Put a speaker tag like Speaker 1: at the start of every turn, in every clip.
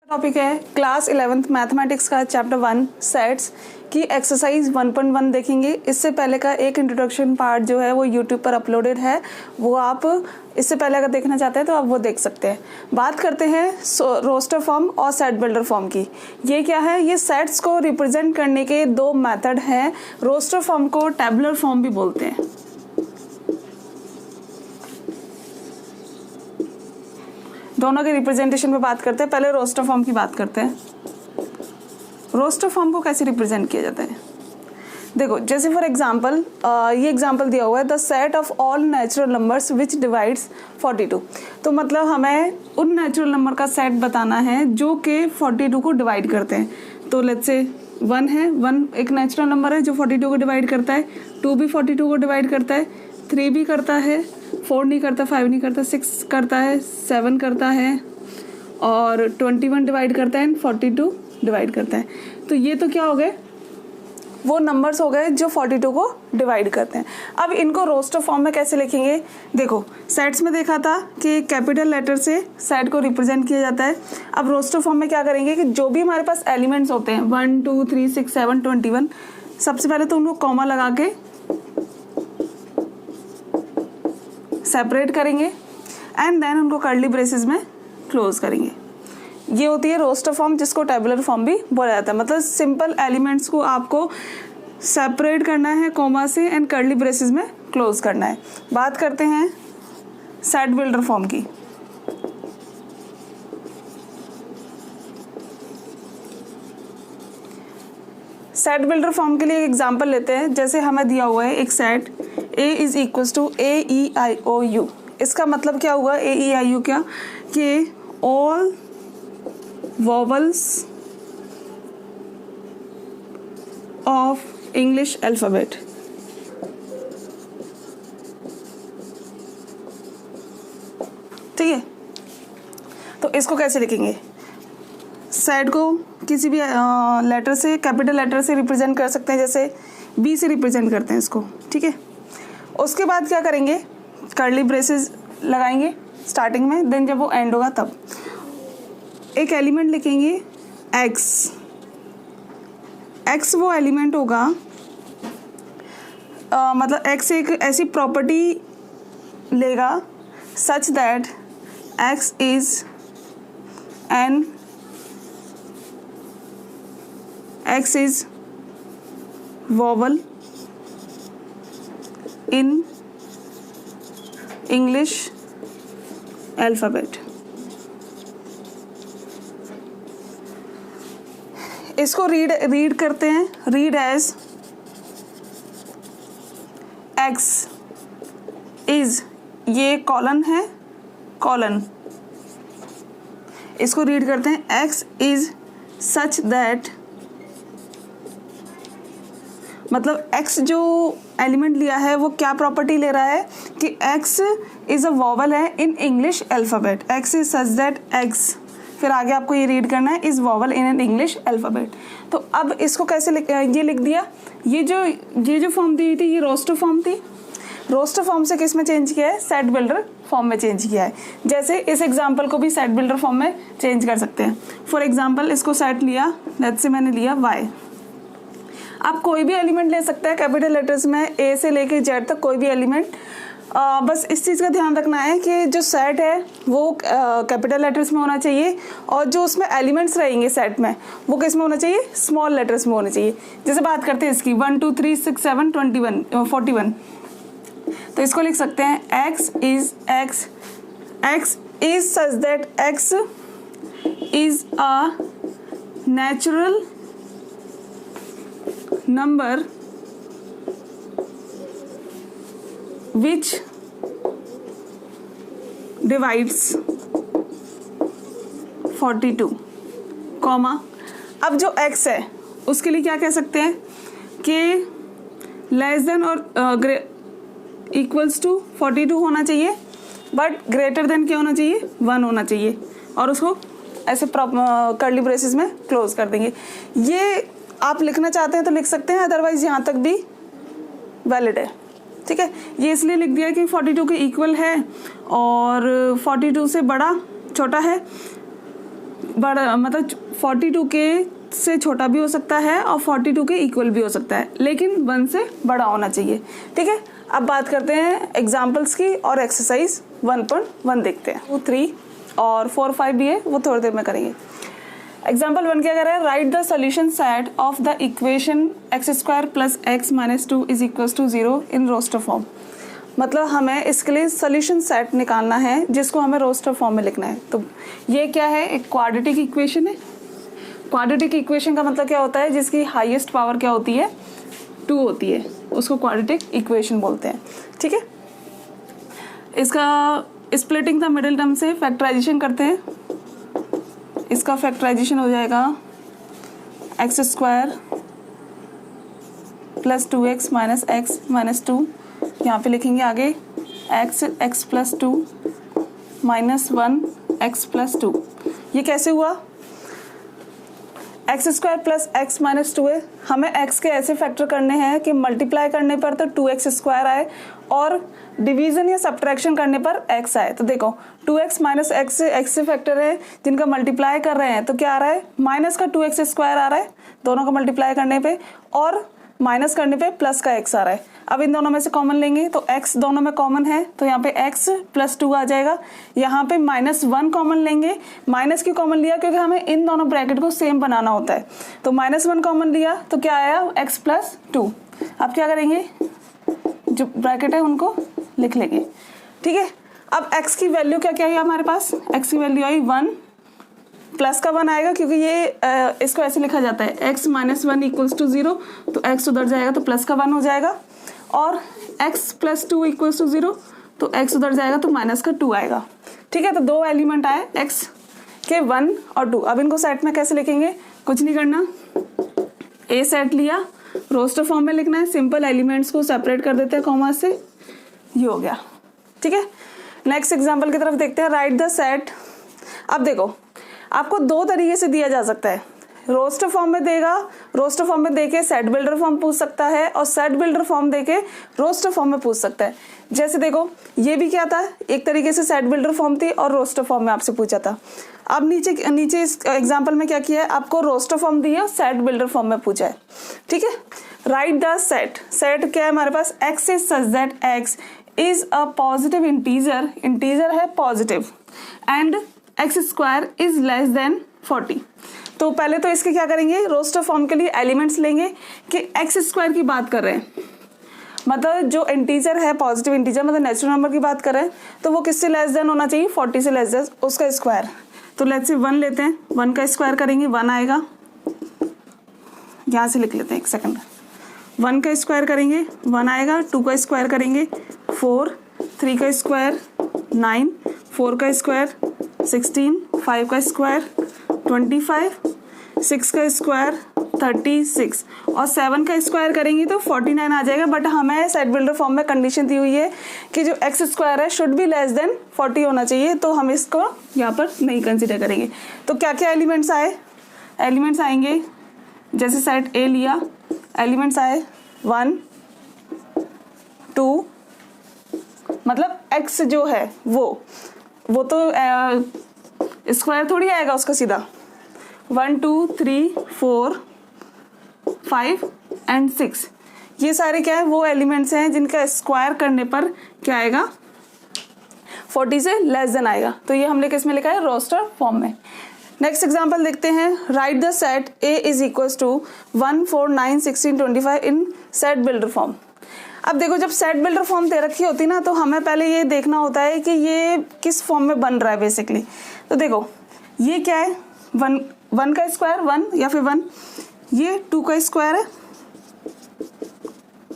Speaker 1: Topic है class 11th mathematics का chapter 1 sets की एक्सरसाइज 1.1 देखेंगे। इससे पहले का एक इंट्रोडक्शन पार्ट जो है वो यूट्यूब पर अपलोडेड है, वो आप इससे पहले अगर देखना चाहते हैं तो आप वो देख सकते हैं। बात करते हैं रोस्टर फॉर्म और सेट बिल्डर फॉर्म की। ये क्या है? ये सेट्स को रिप्रेजेंट करने के दो मेथड हैं। रोस्टर फॉर्म को टेबुलर फॉर्म भी बोलते हैं। दोनों के रिप्रेजेंटेशन पे बात करते हैं। पहले रोस्टर फॉर्म की बात करते हैं। रोस्टर फॉर्म को कैसे रिप्रेजेंट किया जाता है? देखो, जैसे फॉर एग्जांपल ये एग्जांपल दिया हुआ है, the set of all natural numbers which divides 42। तो मतलब हमें उन नेचुरल नंबर का सेट बताना है जो कि 42 को डिवाइड करते हैं। तो लेट्स से 1 है, 1 एक नेचुरल नंबर है जो 42 को डिवाइड करता है, 2 भी 42 को डिवाइड करता है, 3 भी करता है, 4 नहीं करता, 5 नहीं करता, 6 करता है, 7 करता है और 21 डिवाइड करता है, 42 डिवाइड करता है। तो ये तो क्या हो गए? वो नंबर्स हो गए जो 42 को डिवाइड करते हैं। अब इनको रोस्टर फॉर्म में कैसे लिखेंगे? देखो, सेट्स में देखा था कि कैपिटल लेटर से सेट को रिप्रेजेंट किया जाता है। अब रोस्टर फॉर्म में क्या करेंगे कि जो भी हमारे पास एलिमेंट्स होते हैं 1 2 3 6 7 21, सबसे पहले तो उनको कॉमा लगा के सेपरेट करेंगे एंड देन उनको कर्ली ब्रेसेस में क्लोज करेंगे। ये होती है रोस्टर फॉर्म, जिसको टेबुलर फॉर्म भी बोला जाता है। मतलब सिंपल एलिमेंट्स को आपको सेपरेट करना है कॉमा से एंड कर्ली ब्रेसेस में क्लोज करना है। बात करते हैं सेट बिल्डर फॉर्म की। सेट बिल्डर फॉर्म के लिए एक एग्जांपल लेते हैं। जैसे हमें दिया हुआ है एक set A is equal to AEIOU। इसका मतलब क्या हुआ? AEIOU क्या? कि all vowels of English alphabet. ठीक है, तो इसको कैसे लिखेंगे? सेट को किसी भी लेटर से, कैपिटल लेटर से रिप्रेजेंट कर सकते हैं। जैसे B से रिप्रेजेंट करते हैं इसको। ठीक है, उसके बाद क्या करेंगे? कर्ली ब्रेसेस लगाएंगे स्टार्टिंग में, देन जब वो एंड होगा तब एक एलिमेंट लिखेंगे X। X वो एलिमेंट होगा, मतलब X एक ऐसी प्रॉपर्टी लेगा सच that X is N X is vowel in English alphabet। इसको रीड करते हैं। रीड एज X is, ये कॉलन है, कॉलन। इसको रीड करते हैं X is such that, मतलब X जो एलिमेंट लिया है वो क्या प्रॉपर्टी ले रहा है कि X इज अ वॉवल है in English alphabet. X is such that X, फिर आगे आपको ये रीड करना है is vowel in an English alphabet. तो अब इसको कैसे ये लिख दिया। ये जो फॉर्म दी थी ये रोस्टर फॉर्म थी। रोस्टर फॉर्म से किस में चेंज किया है? सेट बिल्डर फॉर्म में चेंज किया है। जैसे इस एग्जाम्पल को भी सेट बिल्डर फॉर्म में चेंज कर सकते हैं। फॉर एग्जाम्पल इसको सेट लिया, लेट्स से मैंने लिया Y। आप कोई भी एलिमेंट ले सकते हैं कैपिटल लेटर्स में, A से लेके Z तक कोई भी एलिमेंट। बस इस चीज़ का ध्यान रखना है कि जो सेट है वो कैपिटल लेटर्स में होना चाहिए और जो उसमें एलिमेंट्स रहेंगे सेट में वो किस में होना चाहिए? स्मॉल लेटर्स में होने चाहिए। जैसे बात करते हैं इसकी 1 2 3 6 7 21 41, तो इसको लिख सकते हैं X is such that X is a natural number which divides 42, comma. अब जो X है उसके लिए क्या कह सकते हैं कि लेस देन और इक्वल्स टू 42 होना चाहिए, बट ग्रेटर देन क्या होना चाहिए? 1 होना चाहिए। और उसको ऐसे कर्ली ब्रेसेस में क्लोज कर देंगे। ये आप लिखना चाहते हैं तो लिख सकते हैं, अदरवाइज यहाँ तक भी वैलिड है। ठीक है, ये इसलिए लिख दिया कि 42 के इक्वल है और 42 से बड़ा छोटा है बड़ा मतलब 42 के से छोटा भी हो सकता है और 42 के इक्वल भी हो सकता है, लेकिन 1 से बड़ा होना चाहिए। ठीक है, अब बात करते हैं एग्जाम्पल्स की और एक्सरसाइज 1.1 देखते हैं। 2, 3 और 4, 5 भी है, वो थोड़ी देर में करेंगे। एग्जाम्पल 1 क्या कर रहा है, write the solution set of the equation x² plus x minus 2 is equal to 0 in roster form. मतलब हमें इसके लिए सोल्यूशन सेट निकालना है जिसको हमें रोस्टर फॉर्म में लिखना है। तो ये क्या है, एक क्वाड्रेटिक इक्वेशन है। क्वाड्रेटिक इक्वेशन का मतलब क्या होता है, जिसकी हाईएस्ट पावर क्या होती है, 2 होती है, उसको क्वाड्रेटिक इक्वेशन बोलते हैं। ठीक है, इसका स्प्लिटिंग द मिडिल टर्म से फैक्टराइजेशन करते हैं। इसका फैक्टराइजेशन हो जाएगा x² plus 2x minus x minus 2, यहाँ पे लिखेंगे आगे x plus 2 minus 1 x plus 2। ये कैसे हुआ, x² प्लस x माइनस 2 है, हमें x के ऐसे फैक्टर करने हैं कि मल्टीप्लाई करने पर तो 2x² आए और डिवीजन या सब्ट्रैक्शन करने पर x आए। तो देखो 2x माइनस x से फैक्टर है जिनका मल्टीप्लाई कर रहे हैं, तो क्या आ रहा है, माइनस का 2x² आ रहा है दोनों का मल्टीप्लाई करने पे, और माइनस करने पे प्लस का x आ रहा है। अब इन दोनों में से कॉमन लेंगे तो x दोनों में कॉमन है, तो यहाँ पे x प्लस 2 आ जाएगा। यहाँ पे -1 कॉमन लेंगे, माइनस क्यों कॉमन लिया, क्योंकि हमें इन दोनों ब्रैकेट को सेम बनाना होता है। तो -1 कॉमन लिया तो क्या आया, x प्लस 2। अब क्या करेंगे, जो ब्रैकेट है उनको लिख लेंगे। ठीक है, अब x की वैल्यू क्या क्या है हमारे पास, x की वैल्यू आई 1, प्लस का 1 आएगा क्योंकि ये इसको ऐसे लिखा जाता है x माइनस 1 इक्वल्स टू 0, तो x उधर जाएगा तो प्लस का 1 हो जाएगा, और x प्लस 2 इक्वल्स टू 0, तो x उधर जाएगा तो माइनस का 2 आएगा। ठीक है, तो 2 एलिमेंट आए x के 1 और 2। अब इनको सेट में कैसे लिखेंगे, कुछ नहीं करना, a सेट लिया, रोस्टर फॉर्म में लिखना है, सिंपल एलिमेंट्स को सेपरेट कर देते हैं कॉमा से, ये हो गया। ठीक है, नेक्स्ट एग्जांपल की तरफ देखते हैं, राइट द सेट। अब देखो आपको 2 तरीके से दिया जा सकता है, रोस्टर फॉर्म में देगा, रोस्टर फॉर्म में देके सेट बिल्डर फॉर्म पूछ सकता है, और सेट बिल्डर फॉर्म देके रोस्टर फॉर्म में पूछ सकता है। जैसे देखो ये भी क्या था, एक तरीके से सेट बिल्डर फॉर्म थी और रोस्टर फॉर्म में आपसे पूछा था। अब नीचे इस एग्जांपल में क्या किया है, आपको रोस्टर फॉर्म दी है और सेट बिल्डर फॉर्म में पूछा है। ठीक है, राइट द सेट। सेट क्या है हमारे पास, x is such that x is a positive integer, integer है positive, and x² is less than 40। तो पहले तो इसके क्या करेंगे, रोस्टर फॉर्म के लिए एलिमेंट्स लेंगे कि x² की बात कर रहे हैं, मतलब जो इंटीजर है पॉजिटिव इंटीजर, मतलब नेचुरल नंबर की बात कर रहे हैं, तो वो किससे लेस देन होना चाहिए, 40 से लेस देन, उसका स्क्वायर। तो लेट्स से 1 लेते हैं, 1 का स्क्वायर करेंगे 1 आएगा, यहाँ से लिख लेते हैं, एक सेकंड। 1 का स्क्वायर करेंगे 1 आएगा, 2 का स्क्वायर करेंगे 4, 3 का स्क्वायर 9, 4 का स्क्वायर 16, 5 का स्क्वायर 25, 6 का स्क्वायर 36 और 7 का स्क्वायर करेंगे तो 49 आ जाएगा। बट हमें सेट बिल्डर फॉर्म में कंडीशन दी हुई है कि जो x² है शुड बी लेस देन 40 होना चाहिए, तो हम इसको यहाँ पर नहीं कंसिडर करेंगे। तो क्या क्या एलिमेंट्स आए, एलिमेंट्स आएंगे जैसे सेट A लिया, एलिमेंट्स आए 1 2, मतलब x जो है वो तो स्क्वायर थोड़ी आएगा उसका सीधा, 1 2 3 4 5 एंड 6, ये सारे क्या है, वो एलिमेंट्स हैं जिनका स्क्वायर करने पर क्या आएगा, 40 से लेस देन आएगा। तो ये हमने किस में लिखा है, रोस्टर फॉर्म में। नेक्स्ट एग्जांपल देखते हैं, write the set A is equals to 1 4 9 16 25 in set builder form. अब देखो जब सेट बिल्डर फॉर्म दे रखी होती ना, तो हमें पहले ये देखना होता है कि ये किस फॉर्म में बन रहा है बेसिकली। तो देखो ये क्या है, 1 का स्क्वायर 1 या फिर 1, ये 2 का स्क्वायर है,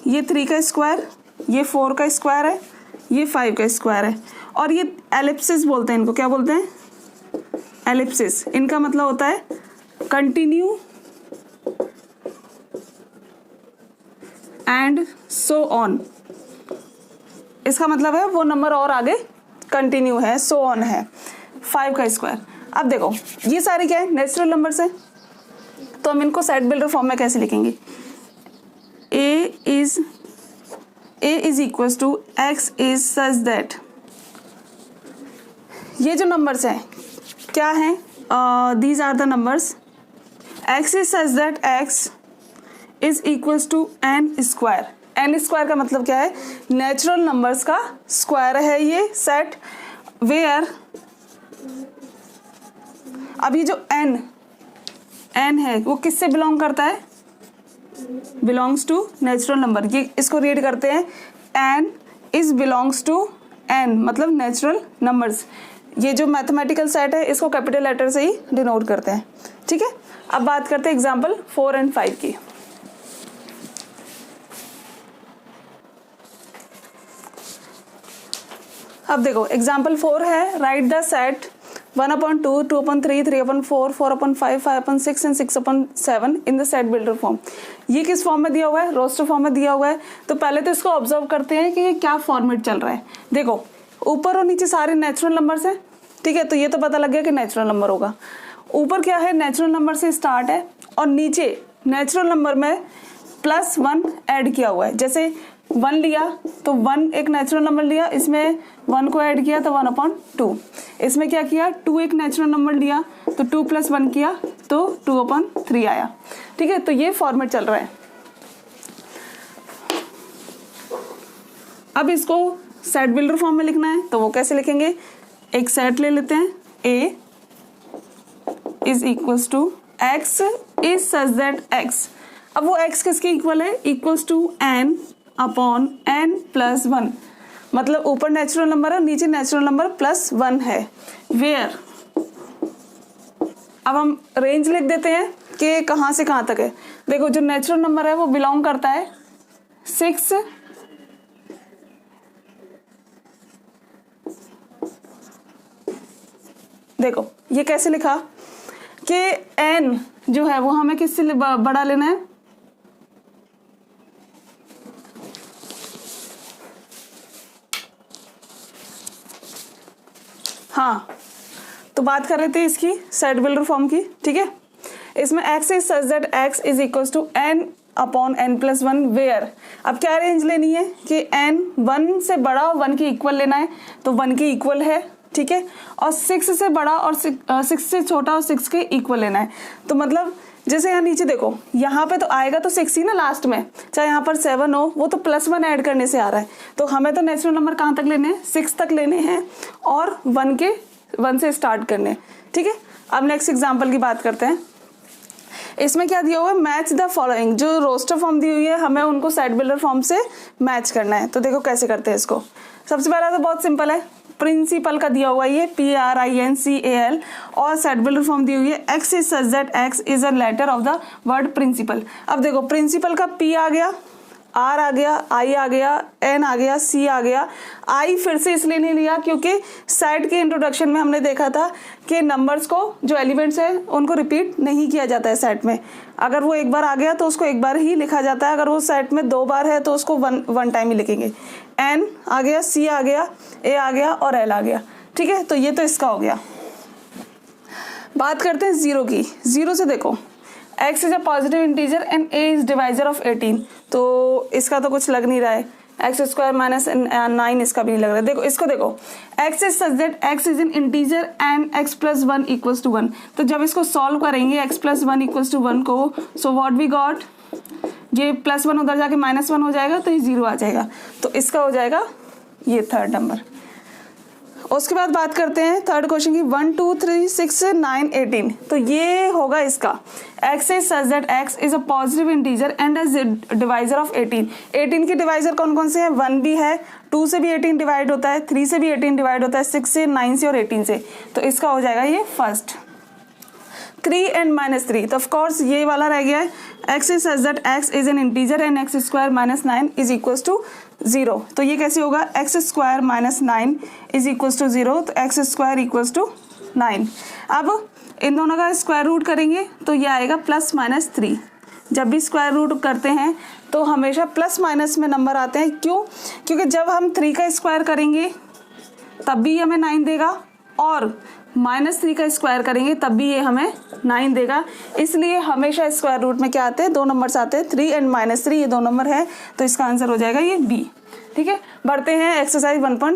Speaker 1: ये 3 का स्क्वायर, ये 4 का स्क्वायर है, ये 5 का स्क्वायर है, और ये एलिप्सिस बोलते हैं इनको, क्या बोलते हैं, एलिप्सिस। इनका मतलब होता है कंटिन्यू एंड सो ऑन, इसका मतलब है वो नंबर और आगे कंटिन्यू है, सो ऑन है। 5 का स्क्वायर। अब देखो ये सारे क्या है, नेचुरल नंबर्स है, तो हम इनको सेट बिल्डर फॉर्म में कैसे लिखेंगे, A is equals to x is such that, ये जो नंबर्स हैं क्या हैं, these are the numbers. X is such that x is equals to n square. n square का मतलब क्या है? नेचुरल नंबर्स का स्क्वायर है ये सेट, वेयर अभी जो n है वो किससे बिलोंग करता है? Belongs to natural number. ये इसको रीड करते हैं n is belongs to n, मतलब नेचुरल नंबर्स. ये जो मैथमेटिकल सेट है इसको कैपिटल लेटर से ही डिनोट करते हैं. ठीक है, अब बात करते हैं एग्जाम्पल 4 और 5 की. अब देखो एग्जाम्पल 4 है, write the set 1/2, 2/3, 3/4, 4/5, 5/6 and 6/7 in the set builder form. ये किस फॉर्म में दिया हुआ है? रोस्टर फॉर्म में दिया हुआ है. तो पहले तो इसको ऑब्जर्व करते हैं कि ये क्या फॉर्मेट चल रहा है. देखो ऊपर और नीचे सारे नेचुरल नंबर्स हैं. ठीक है, तो ये तो पता लग गया कि नेचुरल नंबर होगा. ऊपर क्या है? नेचुरल नंबर से स्टार्ट है और नीचे नेचुरल नंबर में +1 ऐड किया हुआ है. जैसे 1 लिया तो 1 एक नेचुरल नंबर लिया, इसमें 1 को ऐड किया तो 1/2. इसमें क्या किया? 2 एक नेचुरल नंबर लिया तो 2 + 1 किया तो 2/3 आया. ठीक है, तो ये फॉर्मेट चल रहा है. अब इसको सेट बिल्डर फॉर्म में लिखना है, तो वो कैसे लिखेंगे? एक सेट ले लेते हैं, A is equals to x is such that x. अब वो x किसके इक्वल है? Equals to n/n+1. मतलब ऊपर नेचुरल नंबर है, नीचे नेचुरल नंबर +1 है. वेयर अब हम रेंज लिख देते हैं कि कहाँ से कहाँ तक है. देखो जो नेचुरल नंबर है वो बिलोंग करता है 6 देखो ये कैसे लिखा कि n जो है वो हमें किससे बड़ा लेना है? हाँ, तो बात कर रहे थे इसकी सेट बिल्डर फॉर्म की. ठीक है, इसमें x is such that x is equals to n/n+1 where. अब क्या रेंज लेनी है कि n 1 से बड़ा और 1 के इक्वल लेना है, तो 1 के इक्वल है. ठीक है, और 6 से बड़ा और 6 से छोटा और 6 के इक्वल लेना है. तो मतलब जैसे यहाँ नीचे देखो, यहाँ पे तो आएगा तो 6 ही ना लास्ट में, चाहे यहाँ पर 7 हो, वो तो +1 ऐड करने से आ रहा है. तो हमें तो नेचुरल नंबर कहाँ तक लेने हैं? 6 तक लेने हैं और 1 से स्टार्ट करने. ठीक है, अब नेक्स्ट एग्जाम्पल की बात करते हैं. इसमें क्या दिया हुआ है? Match the following. जो रोस्टर फॉर्म दी हुई है हमें उनको सेट बिल्डर फॉर्म से मैच करना है. तो देखो कैसे करते हैं इसको. सबसे पहला तो बहुत सिंपल है, प्रिंसिपल का दिया हुआ ये PRINCAL और सेट बिल्डर फॉर्म दी हुई है x is such that x is a letter of the word principal. अब देखो प्रिंसिपल का P आ गया, R आ गया, I आ गया, N आ गया, C आ गया. I फिर से इसलिए नहीं लिया क्योंकि सेट के इंट्रोडक्शन में हमने देखा था कि नंबर्स को जो एलिमेंट्स है उनको रिपीट नहीं किया जाता है सेट में. अगर वो एक बार आ गया तो उसको एक बार ही लिखा जाता है, अगर वो सेट में 2 बार है तो उसको वन टाइम ही लिखेंगे. N आ गया, C आ गया, A आ गया और L आ गया. ठीक है, तो ये तो इसका हो गया. बात करते हैं 0 की. 0 से देखो x is a positive integer and a is divisor of 18. तो इसका तो कुछ लग नहीं रहा है. x² - 9 इसका भी नहीं लग रहा है. देखो इसको देखो, x is such that x is an integer and x + 1 = 1. तो जब इसको सॉल्व करेंगे x + 1 = 1 को, सो व्हाट वी गॉट, ये +1 उधर जाके -1 हो जाएगा तो ये 0 आ जाएगा. तो इसका हो जाएगा ये थर्ड नंबर. उसके बाद बात करते हैं थर्ड क्वेश्चन की. 1 2 3 6 9 18. तो ये होगा इसका x is such that x is a positive integer and as divisor of 18. 18 के डिवाइजर कौन कौन से हैं? 1 भी है, 2 से भी 18 डिवाइड होता है, 3 से भी 18 डिवाइड होता है, 6 से, 9 से और 18 से. तो इसका हो जाएगा ये फर्स्ट. 3 and -3. तो ऑफकोर्स ये वाला रह गया है. x is such that x is an integer and x² - 9 is equals to 0. तो ये कैसे होगा? x² - 9 is equals to 0. तो x² इक्वल्स टू 9. अब इन दोनों का स्क्वायर रूट करेंगे तो ये आएगा +-3. जब भी स्क्वायर रूट करते हैं तो हमेशा +- में नंबर आते हैं. क्यों? क्योंकि जब हम 3 का स्क्वायर करेंगे तब भी हमें 9 देगा और -3 का स्क्वायर करेंगे तब भी ये हमें 9 देगा. इसलिए हमेशा स्क्वायर रूट में क्या आते हैं? 2 नंबर्स आते हैं, 3 and -3. ये 2 नंबर है, तो इसका आंसर हो जाएगा ये B. ठीक है, बढ़ते हैं एक्सरसाइज 1.